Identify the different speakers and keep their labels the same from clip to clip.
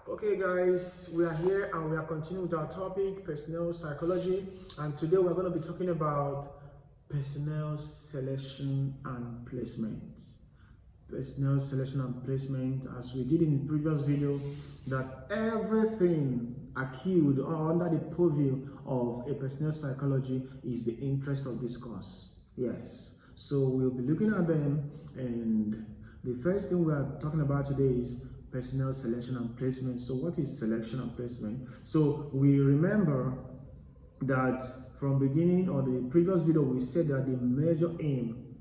Speaker 1: Okay, guys, we are here and we are continuing with our topic, personnel psychology. And today we're going to be talking about personnel selection and placement. Personnel selection and placement, as we did in the previous video, that everything accrued or under the purview of a personnel psychology is the interest of this course. Yes. So we'll be looking at them, and the first thing we are talking about today is personnel selection and placement. So what is selection and placement? So we remember that from beginning or the previous video we said that the major aim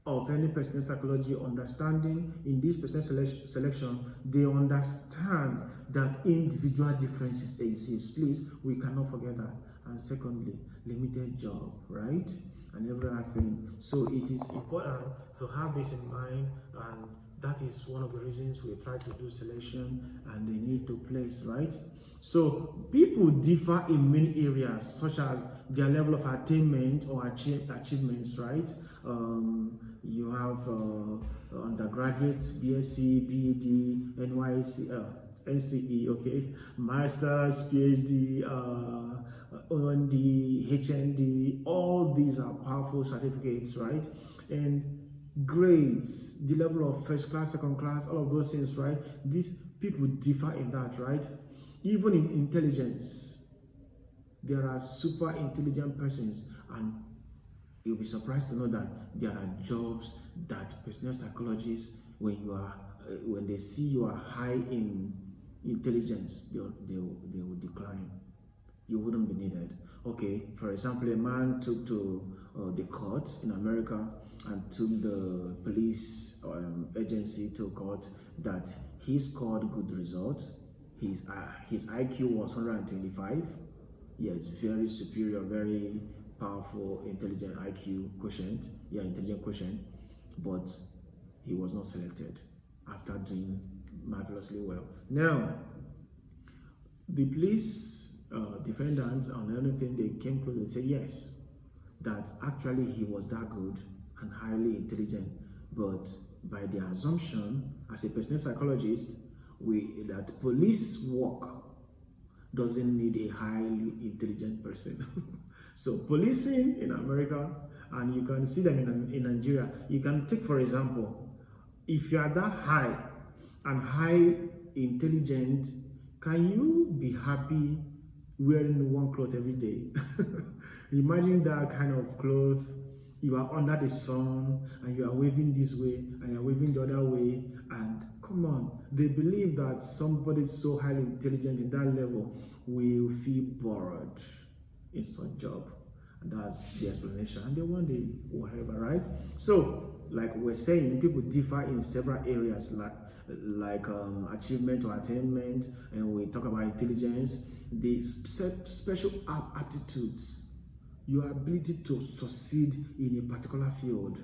Speaker 1: of any personnel psychology understanding in this personnel selection, they understand that individual differences exist. Please, we cannot forget that. And secondly, limited job, right? And every other thing. So it is important to have this in mind, and that is one of the reasons we try to do selection and they need to place, right? So people differ in many areas, such as their level of attainment or achievements, right? You have undergraduates, BSc, BEd, NCE, okay, Masters, PhD, OND, HND, all these are powerful certificates, right? And grades, the level of first class, second class, all of those things, right? These people differ in that, right? Even in intelligence, there are super intelligent persons, and you'll be surprised to know that there are jobs that personnel psychologists, when they see you are high in intelligence, they will decline. You wouldn't be needed. Okay, for example, a man took to the court in America and took the police agency to court that he scored good result. His IQ was 125. Yes, very superior, very powerful, intelligent IQ quotient. Yeah, intelligent quotient. But he was not selected after doing marvelously well. Now, the police defendants on anything, they came close and said yes, that actually he was that good and highly intelligent, but by the assumption as a personnel psychologist, that police work doesn't need a highly intelligent person. So policing in America, and you can see them in Nigeria, you can take for example, if you are that high and high intelligent, can you be happy wearing one cloth every day? Imagine that kind of clothes. You are under the sun and you are waving this way and you are waving the other way, and come on, they believe that somebody so highly intelligent in that level will feel bored in such job, and that's the explanation, and they want the whatever, right? So like we're saying, people differ in several areas, like achievement or attainment, and we talk about intelligence, the special aptitudes, your ability to succeed in a particular field.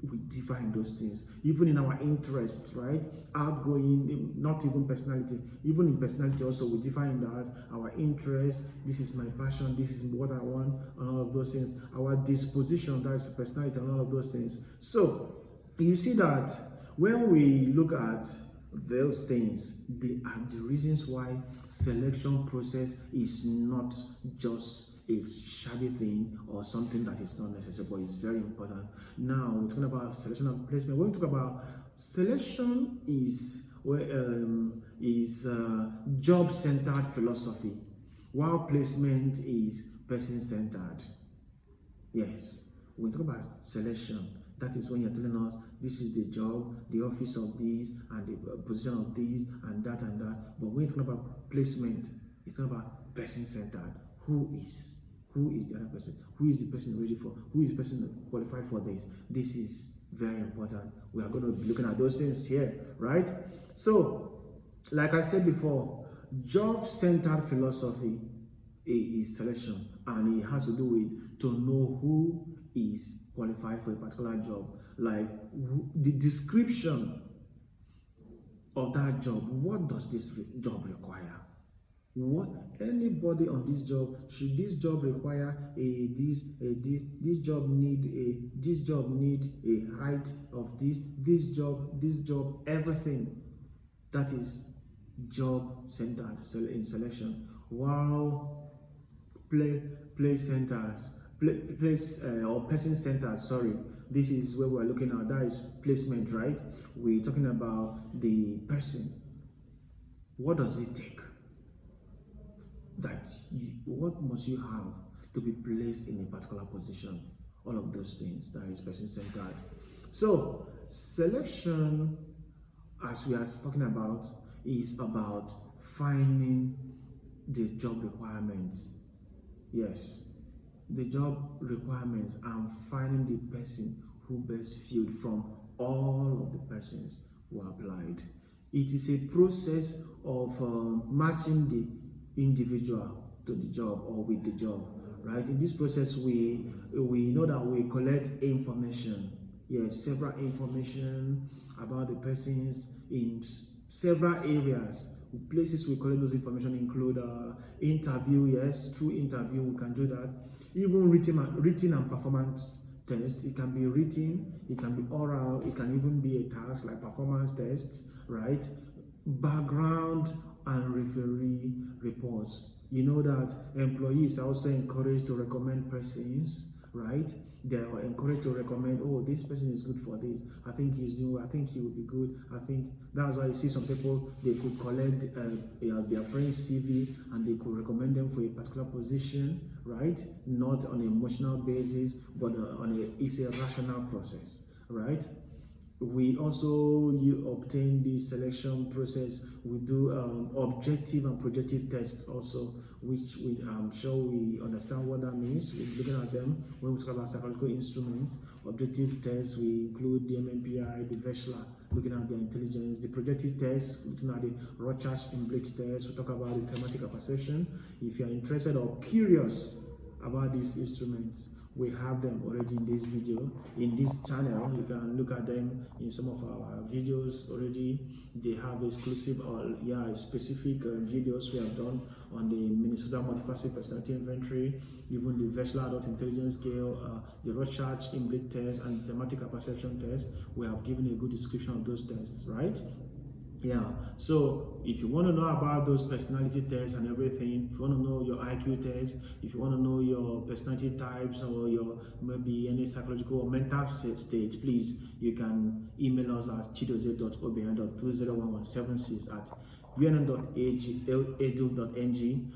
Speaker 1: We differ in those things, even in our interests, right? Outgoing, not even personality, even in personality also we differ in that. Our interest, this is my passion, this is what I want, and all of those things. Our disposition, that is personality, and all of those things. So you see that when we look at those things, they are the reasons why selection process is not just a shabby thing or something that is not necessary, but it's very important. Now we're talking about selection and placement. When we talk about selection, is job-centered philosophy, while placement is person-centered. Yes, when we talk about selection, that is when you're telling us this is the job, the office of this, and the position of this, and that and that. But when you're talking about placement, you're talking about person-centered. Who is the other person? Who is the person ready for? Who is the person qualified for this? This is very important. We are going to be looking at those things here, right? So, like I said before, job-centered philosophy is selection, and it has to do with to know who is qualified for a particular job, like the description of that job. What does this job require? What anybody on this job, should this job require this job need a height of this job, everything. That is job-centered in selection, while place or person-centered, sorry, this is where we're looking at, that is placement, right? We're talking about the person. What does it take? What must you have to be placed in a particular position? All of those things, that is person-centered. So selection, as we are talking about, is about finding the job requirements. Yes, the job requirements and finding the person who best filled from all of the persons who applied. It is a process of matching the individual to the job or with the job, right? In this process, we know that we collect information. Yes, several information about the persons in several areas. Places we collect those information include interview. Yes, through interview we can do that. Even written and performance tests. It can be written, it can be oral, it can even be a task like performance tests, right? Background and referee reports. You know that employees are also encouraged to recommend persons, right? They are encouraged to recommend, oh, this person is good for this. I think he will be good. I think that's why you see some people, they could collect their friend's CV and they could recommend them for a particular position, right? Not on an emotional basis, but it's a rational process, right? We also obtain the selection process. We do objective and projective tests also, which I'm sure we understand what that means. We're looking at them when we talk about psychological instruments. Objective tests, we include the MMPI, the VESHLA, looking at their intelligence. The projective tests, looking at the Rorschach-Imblit test. We talk about the thematic perception. If you're interested or curious about these instruments, we have them already in this video, in this channel. You can look at them in some of our videos already. They have exclusive or specific videos we have done on the Minnesota Multifaceted Personality Inventory, even the VESHLA Adult Intelligence Scale, the Rorschach-Imblit test, and the thematic perception test. We have given a good description of those tests, right? Yeah, so if you want to know about those personality tests and everything, if you want to know your IQ test, if you want to know your personality types or your maybe any psychological or mental state, please, you can email us at chidozie.obn.201176 at unn.edu.ng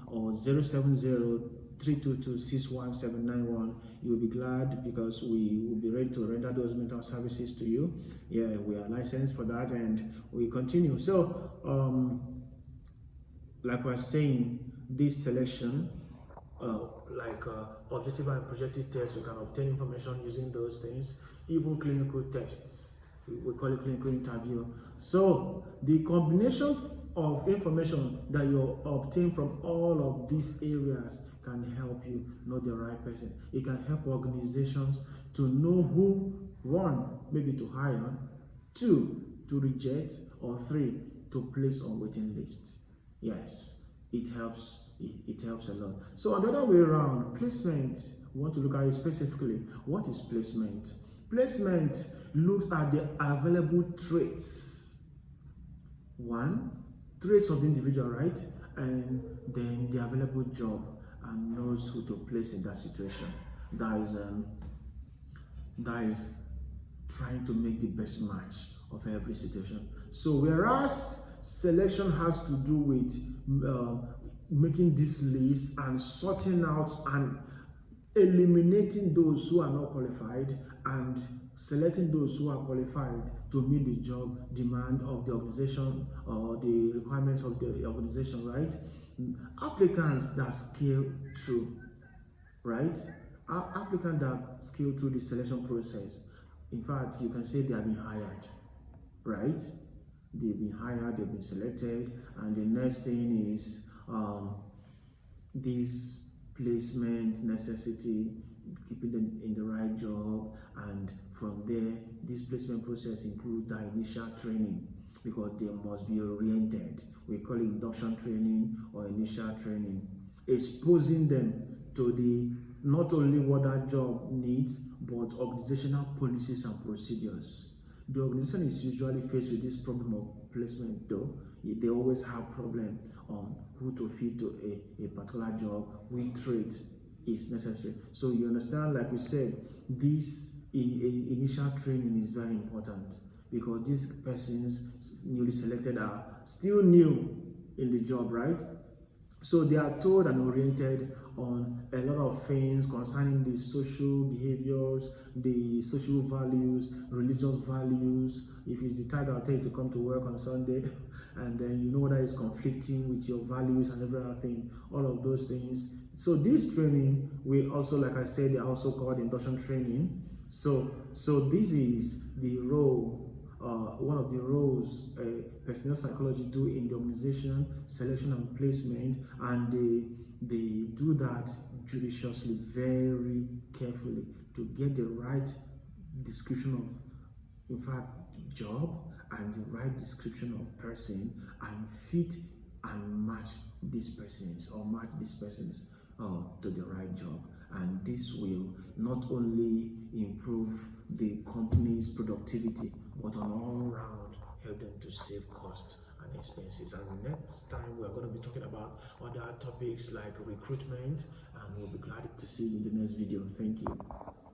Speaker 1: or 070 322-61791. You'll be glad because we will be ready to render those mental services to you. Yeah, we are licensed for that and we continue. So, like we're saying, this selection, objective and projective tests, we can obtain information using those things, even clinical tests. We call it clinical interview. So, the combination of information that you obtain from all of these areas can help you know the right person. It can help organizations to know who, one, maybe to hire, two, to reject, or three, to place on waiting lists. Yes, it helps. It helps a lot. So another way around, placement, we want to look at it specifically. What is placement? Placement looks at the available traits. One, traits of the individual, right? And then the available job, and knows who to place in that situation. That is trying to make the best match of every situation. So whereas selection has to do with making this list and sorting out and eliminating those who are not qualified and selecting those who are qualified to meet the job demand of the organization or the requirements of the organization, right? Applicants that scale through, right? Applicants that scale through the selection process. In fact, you can say they have been hired, right? They've been hired, they've been selected, and the next thing is this placement necessity, keeping them in the right job, and from there, this placement process includes the initial training because they must be oriented. We call it induction training or initial training, exposing them to the not only what that job needs, but organizational policies and procedures. The organization is usually faced with this problem of placement, though. They always have problem on who to fit to a particular job, which trait is necessary. So you understand, like we said, this initial training is very important, because these persons newly selected are still new in the job, right? So they are told and oriented on a lot of things concerning the social behaviors, the social values, religious values. If it's the type that will tell you to come to work on Sunday, and then you know that is conflicting with your values and every other thing, all of those things. So this training, we also, like I said, they are also called induction training. So this is the role, one of the roles personnel psychology do in the organization, selection and placement, and they do that judiciously, very carefully, to get the right description of, in fact, job, and the right description of person, and fit and match these persons, or match these persons to the right job. And this will not only improve the company's productivity, but on all round help them to save costs and expenses. And next time we're going to be talking about other topics like recruitment, and we'll be glad to see you in the next video. Thank you.